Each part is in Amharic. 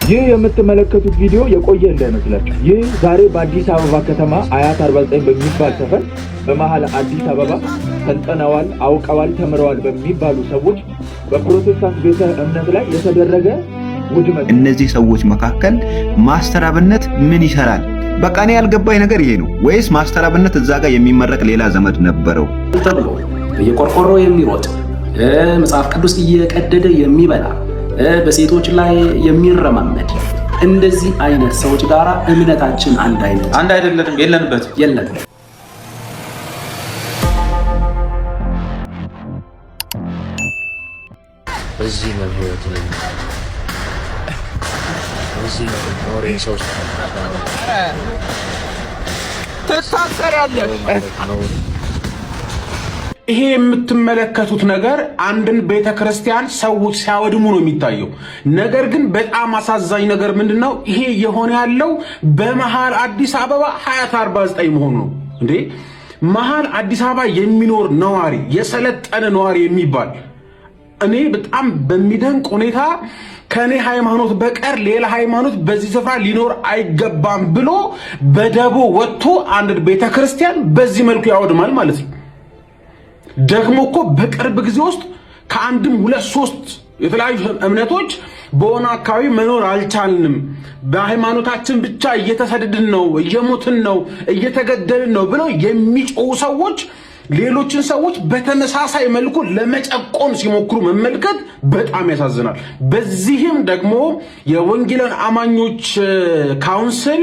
ይህ የምትመለከቱት ቪዲዮ የቆየ እንዳይመስላችሁ። ይህ ዛሬ በአዲስ አበባ ከተማ አያት 49 በሚባል ሰፈር በመሃል አዲስ አበባ ሰልጥነዋል፣ አውቀዋል፣ ተምረዋል በሚባሉ ሰዎች በፕሮቴስታንት ቤተ እምነት ላይ የተደረገ ውድመት። እነዚህ ሰዎች መካከል ማስተር አብነት ምን ይሰራል? በቃ እኔ ያልገባኝ ነገር ይሄ ነው። ወይስ ማስተር አብነት እዛ ጋር የሚመረቅ ሌላ ዘመድ ነበረው? ተብሎ በየቆርቆሮ የሚሮጥ መጽሐፍ ቅዱስ እየቀደደ የሚበላ በሴቶች ላይ የሚረማመድ እንደዚህ አይነት ሰዎች ጋር እምነታችን አንድ አይደለም፣ የለንም። በዚህ ነው ህይወት ነው። በዚህ ነው ኖሬ ሰው ትታሰራለህ። ይሄ የምትመለከቱት ነገር አንድን ቤተክርስቲያን ሰዎች ሲያወድሙ ነው የሚታየው። ነገር ግን በጣም አሳዛኝ ነገር ምንድነው? ይሄ የሆነ ያለው በመሃል አዲስ አበባ ሀያት 49 መሆኑ ነው። እንዴ መሃል አዲስ አበባ የሚኖር ነዋሪ፣ የሰለጠነ ነዋሪ የሚባል እኔ በጣም በሚደንቅ ሁኔታ ከኔ ሃይማኖት በቀር ሌላ ሃይማኖት በዚህ ስፍራ ሊኖር አይገባም ብሎ በደቦ ወጥቶ አንድ ቤተክርስቲያን በዚህ መልኩ ያወድማል ማለት ነው። ደግሞ እኮ በቅርብ ጊዜ ውስጥ ከአንድም ሁለት ሶስት የተለያዩ እምነቶች በሆነ አካባቢ መኖር አልቻልንም፣ በሃይማኖታችን ብቻ እየተሰደድን ነው፣ እየሞትን ነው፣ እየተገደልን ነው ብለው የሚጮሁ ሰዎች ሌሎችን ሰዎች በተመሳሳይ መልኩ ለመጨቆን ሲሞክሩ መመልከት በጣም ያሳዝናል። በዚህም ደግሞ የወንጌላውያን አማኞች ካውንስል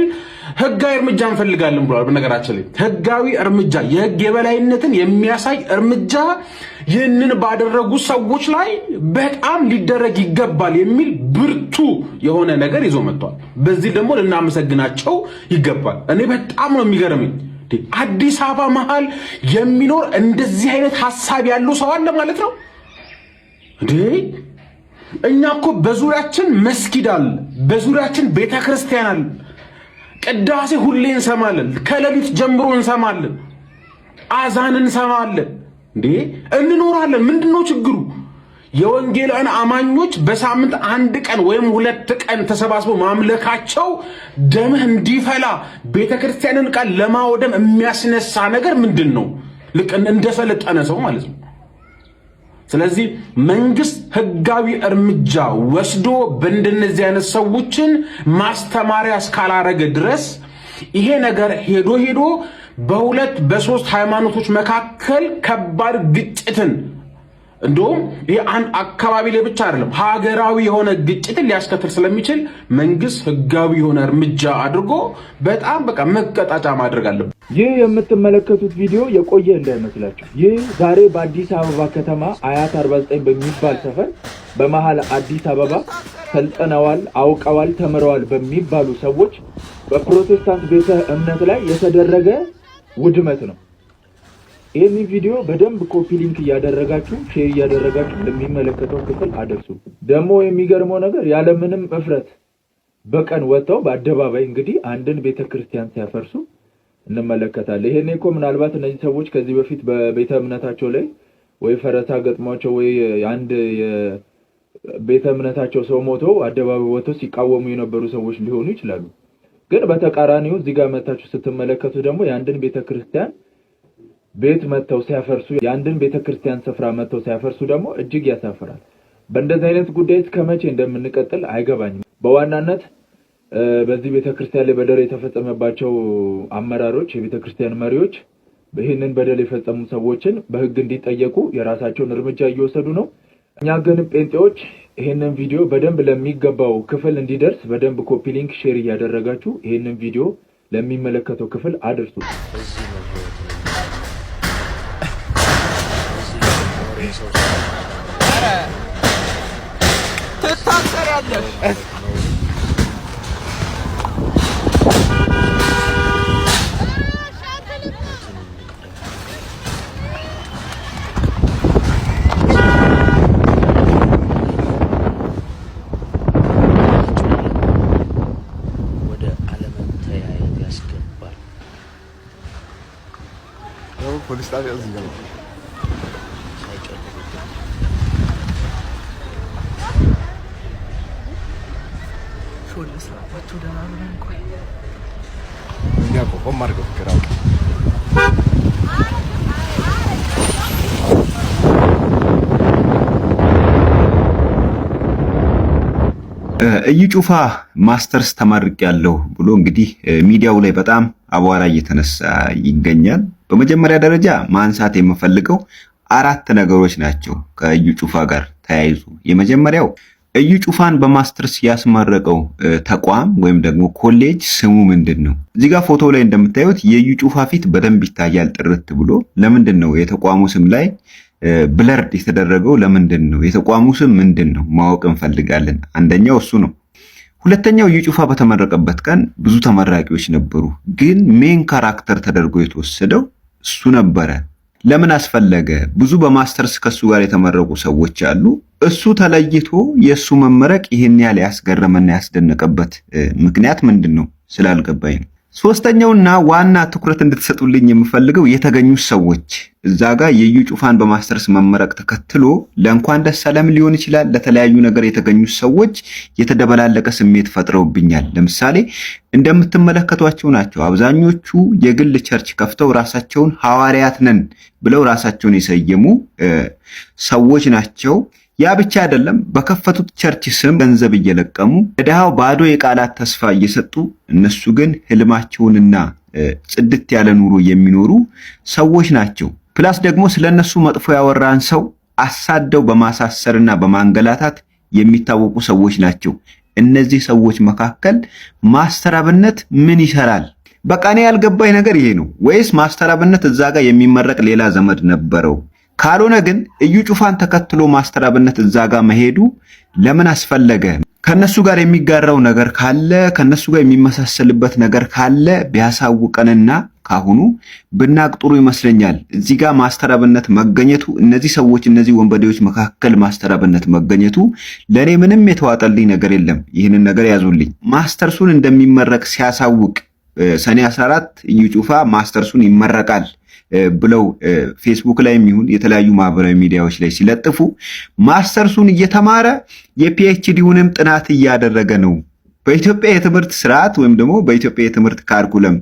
ህጋዊ እርምጃ እንፈልጋለን ብሏል። በነገራችን ላይ ህጋዊ እርምጃ፣ የህግ የበላይነትን የሚያሳይ እርምጃ ይህንን ባደረጉ ሰዎች ላይ በጣም ሊደረግ ይገባል የሚል ብርቱ የሆነ ነገር ይዞ መጥቷል። በዚህ ደግሞ ልናመሰግናቸው ይገባል። እኔ በጣም ነው የሚገርመኝ። አዲስ አበባ መሃል የሚኖር እንደዚህ አይነት ሐሳብ ያለው ሰው አለ ማለት ነው እንዴ? እኛ እኮ በዙሪያችን መስጊድ አለ፣ በዙሪያችን ቤተክርስቲያን አለ። ቅዳሴ ሁሌ እንሰማለን፣ ከሌሊት ጀምሮ እንሰማለን፣ አዛን እንሰማለን። እንዴ እንኖራለን። ምንድነው ችግሩ? የወንጌላውያን አማኞች በሳምንት አንድ ቀን ወይም ሁለት ቀን ተሰባስበው ማምለካቸው ደምህ እንዲፈላ ቤተክርስቲያንን ቃል ለማወደም የሚያስነሳ ነገር ምንድነው? ልክ እንደሰለጠነ ሰው ማለት ነው። ስለዚህ መንግስት ህጋዊ እርምጃ ወስዶ በእንደነዚህ አይነት ሰዎችን ማስተማሪያ እስካላረገ ድረስ ይሄ ነገር ሄዶ በሁለት በሶስት ሃይማኖቶች መካከል ከባድ ግጭትን እንደውም ይሄ አንድ አካባቢ ላይ ብቻ አይደለም ሀገራዊ የሆነ ግጭትን ሊያስከትል ስለሚችል መንግስት ህጋዊ የሆነ እርምጃ አድርጎ በጣም በቃ መቀጣጫ ማድረግ አለበት። ይህ የምትመለከቱት ቪዲዮ የቆየ እንዳይመስላችሁ። ይህ ዛሬ በአዲስ አበባ ከተማ አያት 49 በሚባል ሰፈር በመሃል አዲስ አበባ ሰልጥነዋል፣ አውቀዋል፣ ተምረዋል በሚባሉ ሰዎች በፕሮቴስታንት ቤተ እምነት ላይ የተደረገ ውድመት ነው። ይህን ቪዲዮ በደንብ ኮፒ ሊንክ እያደረጋችሁ ሼር እያደረጋችሁ ለሚመለከተው ክፍል አድርሱ። ደግሞ የሚገርመው ነገር ያለምንም እፍረት በቀን ወጥተው በአደባባይ እንግዲህ አንድን ቤተክርስቲያን ሲያፈርሱ እንመለከታለን። ይሄኔ እኮ ምናልባት እነዚህ ሰዎች ከዚህ በፊት በቤተ እምነታቸው ላይ ወይ ፈረሳ ገጥሟቸው ወይ አንድ የቤተ እምነታቸው ሰው ሞቶ አደባባይ ወጥተው ሲቃወሙ የነበሩ ሰዎች ሊሆኑ ይችላሉ። ግን በተቃራኒው እዚህ ጋር መታችሁ ስትመለከቱ ደግሞ የአንድን ቤተክርስቲያን ቤት መተው ሲያፈርሱ የአንድን ቤተክርስቲያን ስፍራ መተው ሲያፈርሱ ደግሞ እጅግ ያሳፍራል። በእንደዚህ አይነት ጉዳይ ከመቼ እንደምንቀጥል አይገባኝም። በዋናነት በዚህ ቤተክርስቲያን ላይ በደል የተፈጸመባቸው አመራሮች፣ የቤተክርስቲያን መሪዎች ይህንን በደል የፈጸሙ ሰዎችን በህግ እንዲጠየቁ የራሳቸውን እርምጃ እየወሰዱ ነው። እኛ ግን ጴንጤዎች ይህንን ቪዲዮ በደንብ ለሚገባው ክፍል እንዲደርስ በደንብ ኮፒ ሊንክ ሼር እያደረጋችሁ ይህንን ቪዲዮ ለሚመለከተው ክፍል አድርሱ። ትታሰራለህ። ወደ አለመተያየት ያስገባል። ፖሊስ ጣቢያ እዚህ ነው። Ya, pues, pon Marcos, que era. እዩ ጩፋ ማስተርስ ተመርቄያለሁ ብሎ እንግዲህ ሚዲያው ላይ በጣም አቧራ እየተነሳ ይገኛል። በመጀመሪያ ደረጃ ማንሳት የምፈልገው 4 ነገሮች ናቸው ከእዩ ጩፋ ጋር ተያይዞ። የመጀመሪያው እዩ ጩፋን በማስተርስ ያስመረቀው ተቋም ወይም ደግሞ ኮሌጅ ስሙ ምንድነው? እዚህ ጋር ፎቶ ላይ እንደምታዩት የእዩ ጩፋ ፊት በደንብ ይታያል ጥርት ብሎ። ለምንድነው የተቋሙ ስም ላይ ብለርድ የተደረገው? ለምንድን ነው? የተቋሙ ስም ምንድነው? ማወቅ እንፈልጋለን። አንደኛው እሱ ነው። ሁለተኛው እዩ ጩፋ በተመረቀበት ቀን ብዙ ተመራቂዎች ነበሩ፣ ግን ሜን ካራክተር ተደርጎ የተወሰደው እሱ ነበረ። ለምን አስፈለገ? ብዙ በማስተርስ ከሱ ጋር የተመረቁ ሰዎች አሉ። እሱ ተለይቶ የሱ መመረቅ ይሄን ያህል ያስገረመና ያስደነቀበት ምክንያት ምንድነው? ስላልገባኝ ነው። ሶስተኛውና ዋና ትኩረት እንድትሰጡልኝ የምፈልገው የተገኙት ሰዎች እዛ ጋር የእዩ ጩፋን በማስተርስ መመረቅ ተከትሎ ለእንኳን ደስ አለም ሊሆን ይችላል ለተለያዩ ነገር የተገኙት ሰዎች የተደበላለቀ ስሜት ፈጥረውብኛል። ለምሳሌ እንደምትመለከቷቸው ናቸው። አብዛኞቹ የግል ቸርች ከፍተው ራሳቸውን ሐዋርያት ነን ብለው ራሳቸውን የሰየሙ ሰዎች ናቸው። ያ ብቻ አይደለም፣ በከፈቱት ቸርች ስም ገንዘብ እየለቀሙ ለድሃው ባዶ የቃላት ተስፋ እየሰጡ እነሱ ግን ህልማቸውንና ጽድት ያለ ኑሮ የሚኖሩ ሰዎች ናቸው። ፕላስ ደግሞ ስለነሱ መጥፎ ያወራን ሰው አሳደው በማሳሰርና በማንገላታት የሚታወቁ ሰዎች ናቸው። እነዚህ ሰዎች መካከል ማስተር አብነት ምን ይሰራል? በቃ እኔ ያልገባኝ ነገር ይሄ ነው። ወይስ ማስተር አብነት እዛ ጋር የሚመረቅ ሌላ ዘመድ ነበረው? ካልሆነ ግን እዩ ጩፋን ተከትሎ ማስተር አብነት እዛ ጋር መሄዱ ለምን አስፈለገ? ከነሱ ጋር የሚጋራው ነገር ካለ ከነሱ ጋር የሚመሳሰልበት ነገር ካለ ቢያሳውቀንና ካሁኑ ብናቅ ጥሩ ይመስለኛል። እዚህ ጋር ማስተር አብነት መገኘቱ እነዚህ ሰዎች እነዚህ ወንበዴዎች መካከል ማስተር አብነት መገኘቱ ለኔ ምንም የተዋጠልኝ ነገር የለም። ይህንን ነገር ያዙልኝ። ማስተርሱን እንደሚመረቅ ሲያሳውቅ ሰኔ 14 እዩ ጩፋ ማስተርሱን ይመረቃል ብለው ፌስቡክ ላይ የሚሆን የተለያዩ ማህበራዊ ሚዲያዎች ላይ ሲለጥፉ ማስተርሱን እየተማረ የፒኤችዲውንም ጥናት እያደረገ ነው። በኢትዮጵያ የትምህርት ስርዓት ወይም ደግሞ በኢትዮጵያ የትምህርት ካሪኩለም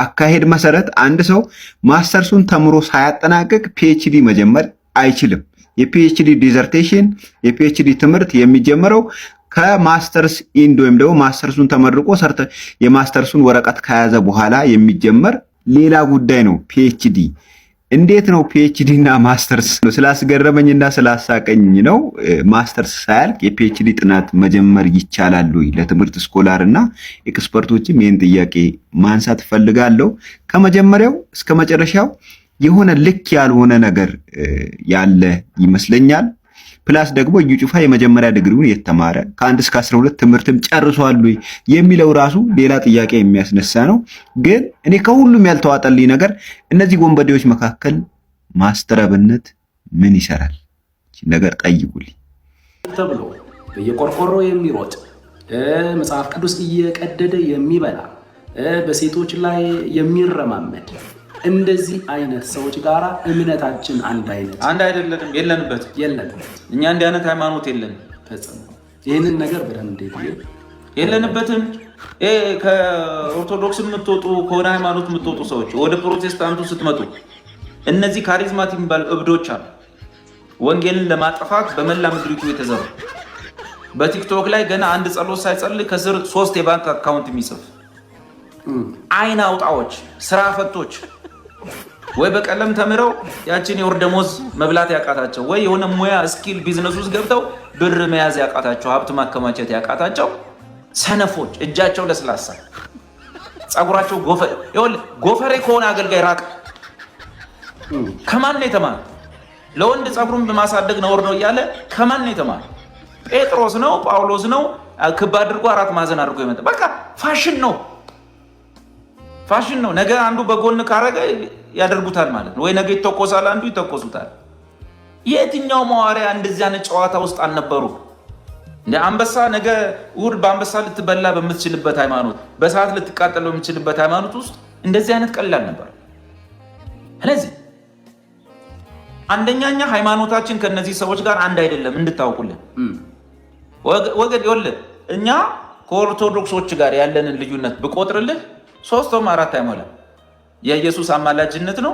አካሄድ መሰረት አንድ ሰው ማስተርሱን ተምሮ ሳያጠናቅቅ ፒኤችዲ መጀመር አይችልም። የፒኤችዲ ዲዘርቴሽን የፒኤችዲ ትምህርት የሚጀምረው ከማስተርስ ኢንድ ወይም ደግሞ ማስተርሱን ተመርቆ የማስተርሱን ወረቀት ከያዘ በኋላ የሚጀመር ሌላ ጉዳይ ነው። ፒኤችዲ እንዴት ነው? ፒኤችዲ እና ማስተርስ ስላስገረመኝና ስላሳቀኝ ነው። ማስተርስ ሳያልቅ የፒኤችዲ ጥናት መጀመር ይቻላል ወይ? ለትምህርት ስኮላር እና ኤክስፐርቶችም ይህን ጥያቄ ማንሳት ፈልጋለሁ። ከመጀመሪያው እስከ መጨረሻው የሆነ ልክ ያልሆነ ነገር ያለ ይመስለኛል። ፕላስ ደግሞ እዩ ጩፋ የመጀመሪያ ዲግሪውን የተማረ ከ1 እስከ 12 ትምህርትም ጨርሷል የሚለው ራሱ ሌላ ጥያቄ የሚያስነሳ ነው። ግን እኔ ከሁሉም ያልተዋጠልኝ ነገር እነዚህ ወንበዴዎች መካከል ማስተር አብነት ምን ይሰራል? ነገር ጠይቁልኝ ተብሎ በየቆርቆሮ የሚሮጥ መጽሐፍ ቅዱስ እየቀደደ የሚበላ በሴቶች ላይ የሚረማመድ እንደዚህ አይነት ሰዎች ጋራ እምነታችን አንድ አይደለም። የለንበትም። እኛ እንዲህ አይነት ሃይማኖት የለንም። ፈጽሞ ይህንን ነገር ብለን እንዴት የለንበትም። ከኦርቶዶክስ የምትወጡ ከሆነ ሃይማኖት የምትወጡ ሰዎች ወደ ፕሮቴስታንቱ ስትመጡ እነዚህ ካሪዝማት የሚባሉ እብዶች አሉ። ወንጌልን ለማጥፋት በመላ ምድሪቱ የተዘሩ በቲክቶክ ላይ ገና አንድ ጸሎት ሳይጸልይ ከስር 3 የባንክ አካውንት የሚጽፍ አይን አውጣዎች፣ ስራ ፈቶች ወይ በቀለም ተምረው ያችን የወር ደሞዝ መብላት ያቃታቸው ወይ የሆነ ሙያ ስኪል ቢዝነስ ውስጥ ገብተው ብር መያዝ ያቃታቸው ሀብት ማከማቸት ያቃታቸው ሰነፎች፣ እጃቸው ለስላሳ፣ ጸጉራቸው ጎፈሬ ከሆነ አገልጋይ ራቅ። ከማን ነው የተማረ? ለወንድ ጸጉሩን በማሳደግ ነውር ነው እያለ ከማን ነው የተማረ? ጴጥሮስ ነው ጳውሎስ ነው ክብ አድርጎ 4 ማዕዘን አድርጎ ይመጣ። በቃ ፋሽን ነው። ነገ አንዱ በጎን ካረገ ያደርጉታል ማለት ነው። ወይ ነገ ይተኮሳል፣ አንዱ ይተኮሱታል። የትኛው ሐዋርያ እንደዚህ አይነት ጨዋታ ውስጥ አልነበሩ? እንደ አንበሳ ነገ እሑድ በአንበሳ ልትበላ በምትችልበት ሃይማኖት፣ በሰዓት ልትቃጠል በምትችልበት ሃይማኖት ውስጥ እንደዚህ አይነት ቀላል ነበር። ስለዚህ አንደኛኛ ሃይማኖታችን ከነዚህ ሰዎች ጋር አንድ አይደለም እንድታውቁልን። ወገድ እኛ ከኦርቶዶክሶች ጋር ያለንን ልዩነት ብቆጥርልህ 3 ወይም 4 አይሞላም። የኢየሱስ አማላጅነት ነው።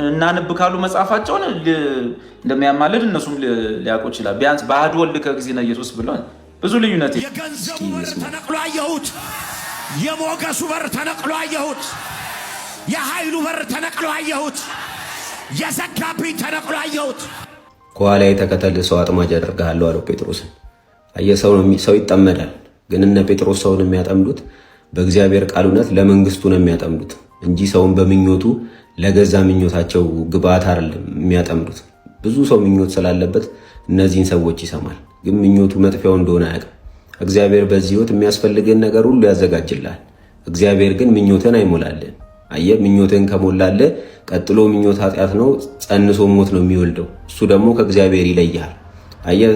እናንብ ካሉ መጽሐፋቸውን እንደሚያማልድ እነሱም ሊያውቁ ይችላል። ቢያንስ በአሐዱ ወልድ ከእግዚእነ ኢየሱስ ብሎ ብዙ ልዩነት። የገንዘቡ በር ተነቅሎ አየሁት። የሞገሱ በር ተነቅሎ አየሁት። የኃይሉ በር ተነቅሎ አየሁት። የዘጋብኝ ተነቅሎ አየሁት። ከኋላ የተከተል ሰው አጥማጅ አደርግሃለሁ አለው ጴጥሮስን። ሰው ይጠመዳል፣ ግን እነ ጴጥሮስ ሰውን የሚያጠምዱት በእግዚአብሔር ቃል እውነት ለመንግስቱ ነው የሚያጠምዱት እንጂ ሰውን በምኞቱ ለገዛ ምኞታቸው ግብአት አይደለም የሚያጠምዱት። ብዙ ሰው ምኞት ስላለበት እነዚህን ሰዎች ይሰማል፣ ግን ምኞቱ መጥፊያው እንደሆነ አያውቅም። እግዚአብሔር በዚህ ህይወት የሚያስፈልግህን ነገር ሁሉ ያዘጋጅልሃል። እግዚአብሔር ግን ምኞትን አይሞላልህም። አየህ፣ ምኞትን ከሞላልህ ቀጥሎ ምኞት ኃጢአት ነው፣ ጸንሶ ሞት ነው የሚወልደው። እሱ ደግሞ ከእግዚአብሔር ይለይሃል። አየህ፣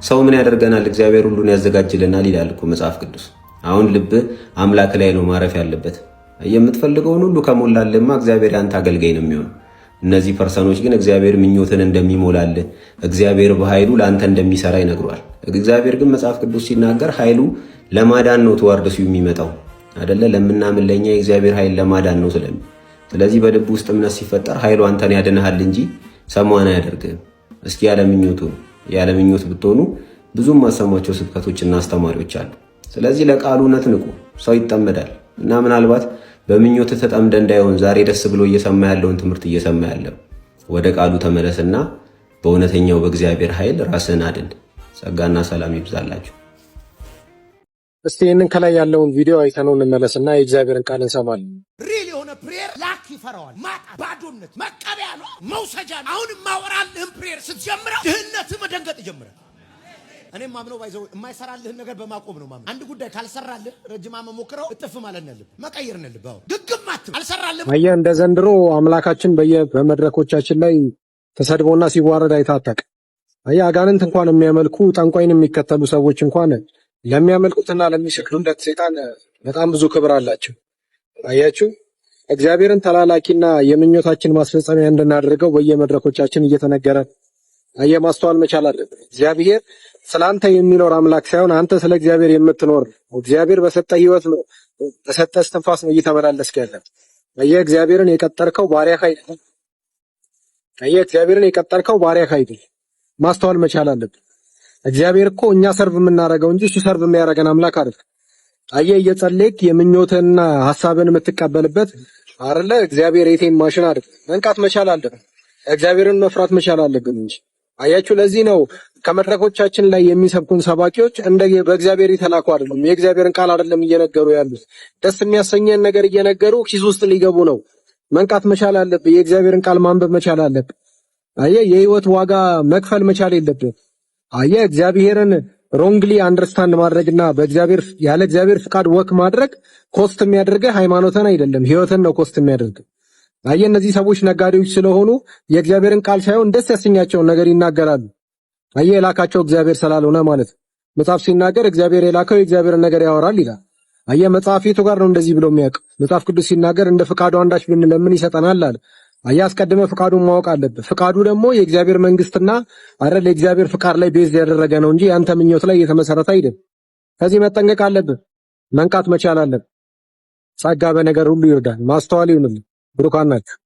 ሰው ምን ያደርገናል? እግዚአብሔር ሁሉን ያዘጋጅልናል ይላል እኮ መጽሐፍ ቅዱስ። አሁን ልብ አምላክ ላይ ነው ማረፍ ያለበት። የምትፈልገውን ሁሉ ከሞላልህማ እግዚአብሔር ያንተ አገልጋይ ነው የሚሆነው። እነዚህ ፐርሰኖች ግን እግዚአብሔር ምኞትን እንደሚሞላልህ፣ እግዚአብሔር በኃይሉ ለአንተ እንደሚሰራ ይነግሯል። እግዚአብሔር ግን መጽሐፍ ቅዱስ ሲናገር ኃይሉ ለማዳን ነው ተዋርዶ የሚመጣው አይደለ? ለምናምን ለኛ የእግዚአብሔር ኃይል ለማዳን ነው ስለሚ። ስለዚህ በልብ ውስጥ እምነት ሲፈጠር ኃይሉ አንተን ያድንሃል እንጂ ሰማን አያደርግህም። እስኪ ያለ ምኞት ብትሆኑ ብዙም ማሰማቸው ስብከቶችና አስተማሪዎች አሉ። ስለዚህ ለቃሉ እውነት ንቁ። ሰው ይጠመዳል እና ምናልባት በምኞት ተጠምደ እንዳይሆን ዛሬ ደስ ብሎ እየሰማ ያለውን ትምህርት እየሰማ ያለው ወደ ቃሉ ተመለስና በእውነተኛው በእግዚአብሔር ኃይል ራስህን አድን። ጸጋና ሰላም ይብዛላችሁ። እስቲ ይህንን ከላይ ያለውን ቪዲዮ አይተነው እንመለስና የእግዚአብሔርን ቃል እንሰማለን። ሪል የሆነ ፕሬየር ላክ ይፈራዋል። ማጣ፣ ባዶነት፣ መቀበያ ነው፣ መውሰጃ ነው። አሁን ማወራልህን ፕሬየር ስትጀምረው ድህነትህ መደንገጥ ይጀምራል። እኔም ማምነው ባይዘው የማይሰራልህን ነገር በማቆም ነው ማምነው። አንድ ጉዳይ ካልሰራልህ ረጅም ዓመት ሞክረው እጥፍ ማለት ነው ያለብህ፣ መቀየር ነው ያለብህ። ድግም አትበል። አልሰራልህም። አየህ፣ እንደ ዘንድሮ አምላካችን በመድረኮቻችን ላይ ተሰድቦና ሲዋረድ አይታጠቅ። አየህ፣ አጋንንት እንኳን የሚያመልኩ ጠንቋይን የሚከተሉ ሰዎች እንኳን ለሚያመልኩትና ለሚሰግዱለት ሰይጣን በጣም ብዙ ክብር አላቸው። አያችሁ፣ እግዚአብሔርን ተላላኪና የምኞታችን ማስፈጸሚያ እንድናደርገው በየመድረኮቻችን እየተነገረ አየህ፣ ማስተዋል መቻል አለብን። እግዚአብሔር ስላንተ የሚኖር አምላክ ሳይሆን አንተ ስለ እግዚአብሔር የምትኖር እግዚአብሔር በሰጠ ህይወት ነው፣ በሰጠ እስትንፋስ ነው እየተመላለስክ ያለ። አየህ፣ እግዚአብሔርን የቀጠርከው ባሪያህ አይደለም። አየህ፣ እግዚአብሔርን የቀጠርከው ባሪያህ አይደለም። ማስተዋል መቻል አለብን። እግዚአብሔር እኮ እኛ ሰርቭ የምናደርገው እንጂ እሱ ሰርቭ የሚያደርገን አምላክ አይደለም። አየህ፣ እየጸለይክ የምኞትህንና ሐሳብን የምትቀበልበት አይደለ? እግዚአብሔር ኤቲኤም ማሽን አይደለም። መንቃት መቻል አለብን። እግዚአብሔርን መፍራት መቻል አለብን እንጂ። አያችሁ፣ ለዚህ ነው ከመድረኮቻችን ላይ የሚሰብኩን ሰባኪዎች በእግዚአብሔር የተላኩ አይደሉም። የእግዚአብሔርን ቃል አይደለም እየነገሩ ያሉት። ደስ የሚያሰኘን ነገር እየነገሩ ኪስ ውስጥ ሊገቡ ነው። መንቃት መቻል አለብን። የእግዚአብሔርን ቃል ማንበብ መቻል አለብን። አየህ፣ የህይወት ዋጋ መክፈል መቻል የለብን። አየህ፣ እግዚአብሔርን ሮንግሊ አንደርስታንድ ማድረግና ያለ እግዚአብሔር ፍቃድ ወክ ማድረግ ኮስት የሚያደርገህ ሃይማኖትን አይደለም ህይወትን ነው ኮስት የሚያደርገው። አየህ፣ እነዚህ ሰዎች ነጋዴዎች ስለሆኑ የእግዚአብሔርን ቃል ሳይሆን ደስ ያሰኛቸውን ነገር ይናገራሉ። አየህ፣ የላካቸው እግዚአብሔር ስላልሆነ ማለት ነው። መጽሐፍ ሲናገር እግዚአብሔር የላከው የእግዚአብሔርን ነገር ያወራል ይላል። አየህ፣ መጽሐፍ የቱ ጋር ነው እንደዚህ ብሎ የሚያውቅ? መጽሐፍ ቅዱስ ሲናገር እንደ ፍቃዱ አንዳች ብንለምን ይሰጠናል አለ። አየህ፣ አስቀድመህ ፍቃዱን ማወቅ አለብህ። ፍቃዱ ደግሞ የእግዚአብሔር መንግስትና አይደል የእግዚአብሔር ፍቃድ ላይ ቤዝ ያደረገ ነው እንጂ ያንተ ምኞት ላይ የተመሰረተ አይደለም። ከዚህ መጠንቀቅ አለብህ። መንቃት መቻል አለብህ። ጸጋ በነገር ሁሉ ይርዳል። ማስተዋል ይሁንልህ። ብሩካን ናችሁ።